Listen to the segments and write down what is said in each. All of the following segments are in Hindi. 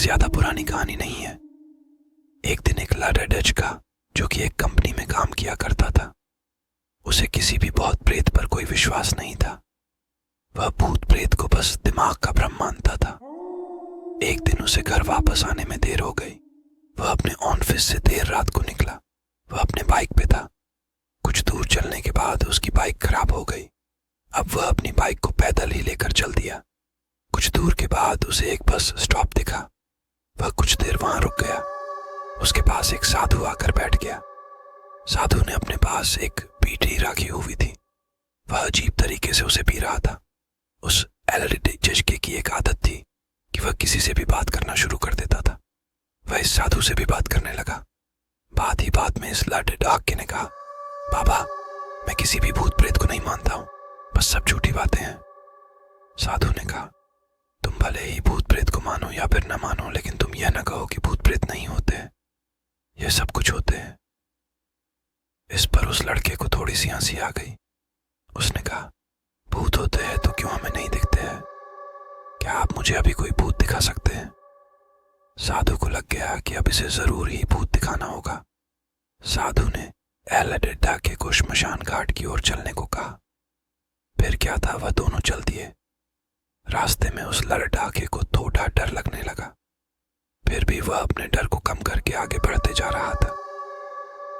ज्यादा पुरानी कहानी नहीं है। एक दिन एक लाडा डच का, जो कि एक कंपनी में काम किया करता था, उसे किसी भी भूत प्रेत पर कोई विश्वास नहीं था। वह भूत प्रेत को बस दिमाग का भ्रम मानता था। एक दिन उसे घर वापस आने में देर हो गई। वह अपने ऑफिस से देर रात को निकला। वह अपने बाइक पे था। कुछ दूर चलने के बाद उसकी बाइक खराब हो गई। अब वह अपनी बाइक को पैदल ही लेकर चल दिया। कुछ दूर के बाद उसे एक बस स्टॉप दिखा। वह कुछ देर वहां रुक गया। उसके पास एक साधु आकर बैठ गया। साधु ने अपने पास एक बीड़ी रखी हुई थी। वह अजीब तरीके से उसे पी रहा था। उस एलईडी चश्के की एक आदत थी कि वह किसी से भी बात करना शुरू कर देता था। वह इस साधु से भी बात करने लगा। बात ही बात में इस लाडे डाके ने कहा, बाबा, मैं किसी भी भूत प्रेत को नहीं मानता हूं, बस सब झूठी बातें हैं। साधु ने कहा, तुम भले ही भूत प्रेत को मानो या फिर न मानो, लेकिन तुम यह न कहो कि भूत प्रेत नहीं होते। यह सब कुछ होते हैं। इस पर उस लड़के को थोड़ी सी हंसी आ गई। उसने कहा, भूत होते हैं तो क्यों हमें नहीं दिखते हैं? क्या आप मुझे अभी कोई भूत दिखा सकते हैं? साधु को लग गया कि अब इसे जरूर ही भूत दिखाना होगा। साधु ने एलईडी डाके को श्मशान घाट की ओर चलने को कहा। फिर क्या था, वह दोनों चल दिए। रास्ते में उस लड़के को थोड़ा डर लगने लगा। फिर भी वह अपने डर को कम करके आगे बढ़ते जा रहा था।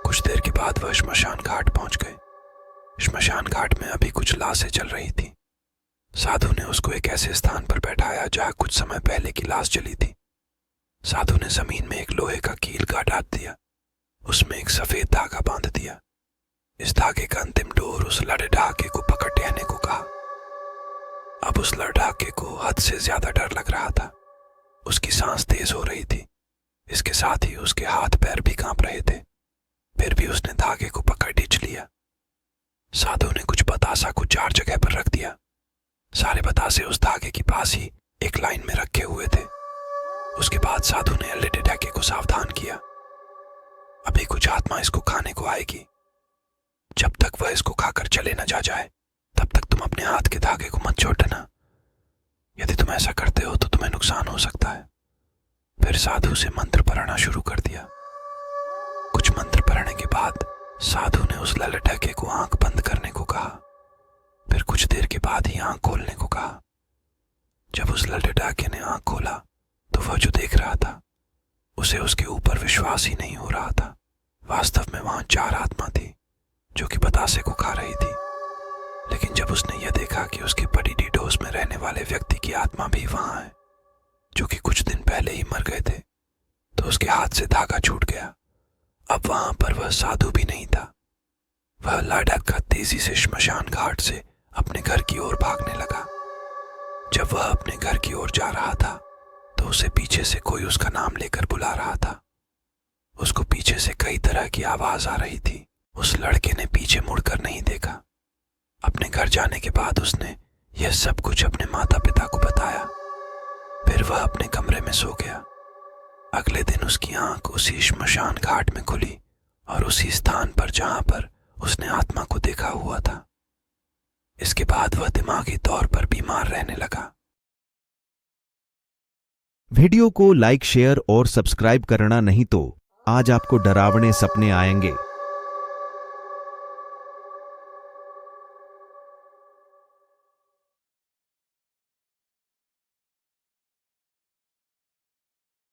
कुछ देर के बाद वह श्मशान घाट पहुंच गए। श्मशान घाट में अभी कुछ लाशें चल रही थी। साधु ने उसको एक ऐसे स्थान पर बैठाया जहां कुछ समय पहले की लाश जली थी। साधु ने जमीन में एक लोहे का कील गाड़ दिया। उसमें एक सफेद धागा बांध दिया। इस धागे का अंतिम डोर उस लड़के को पकड़ लेने को कहा। अब उस लड़के को हद से ज्यादा डर लग रहा था। उसकी सांस तेज हो रही थी। इसके साथ ही उसके हाथ पैर भी कांप रहे थे। फिर भी उसने धागे को पकड़ खींच लिया। साधु ने कुछ बतासा को 4 जगह पर रख दिया। सारे बतासे उस धागे के पास ही एक लाइन में रखे हुए थे। उसके बाद साधु ने एलईडी डाके को सावधान किया। अभी कुछ आत्मा इसको खाने को आएगी। जब तक वह इसको खाकर चले न जाए, तब तक तुम अपने हाथ के धागे को मत छोड़ना। यदि तुम ऐसा करते हो तो तुम्हें नुकसान हो सकता है। फिर साधु से मंत्र पढ़ना शुरू कर दिया। कुछ मंत्र पढ़ने के बाद साधु ने उस लड़के को आंख बंद करने को कहा। फिर कुछ देर के बाद ही आंख खोलने को कहा। जब उस लड़के ने आंख खोला तो वह जो देख रहा था उसे उसके ऊपर विश्वास ही नहीं हो रहा था। वास्तव में वहां 4 आत्मा थी जो कि बतासे को खा रही थी। लेकिन जब उसने यह देखा कि उसके बड़ी डीडोस में रहने वाले व्यक्ति की आत्मा भी वहां है, जो कि कुछ दिन पहले ही मर गए थे, तो उसके हाथ से धागा छूट गया। अब वहां पर वह साधु भी नहीं था। वह लाडका तेजी से श्मशान घाट से अपने घर की ओर भागने लगा। जब वह अपने घर की ओर जा रहा था तो उसे पीछे से कोई उसका नाम लेकर बुला रहा था। उसको पीछे से कई तरह की आवाज आ रही थी। उस लड़के ने पीछे मुड़कर नहीं देखा। अपने घर जाने के बाद उसने यह सब कुछ अपने माता पिता को बताया। फिर वह अपने कमरे में सो गया। अगले दिन उसकी आंख उसी श्मशान घाट में खुली और उसी स्थान पर जहां पर उसने आत्मा को देखा हुआ था। इसके बाद वह दिमागी तौर पर बीमार रहने लगा। वीडियो को लाइक, शेयर और सब्सक्राइब करना नहीं तो आज आपको डरावने सपने आएंगे।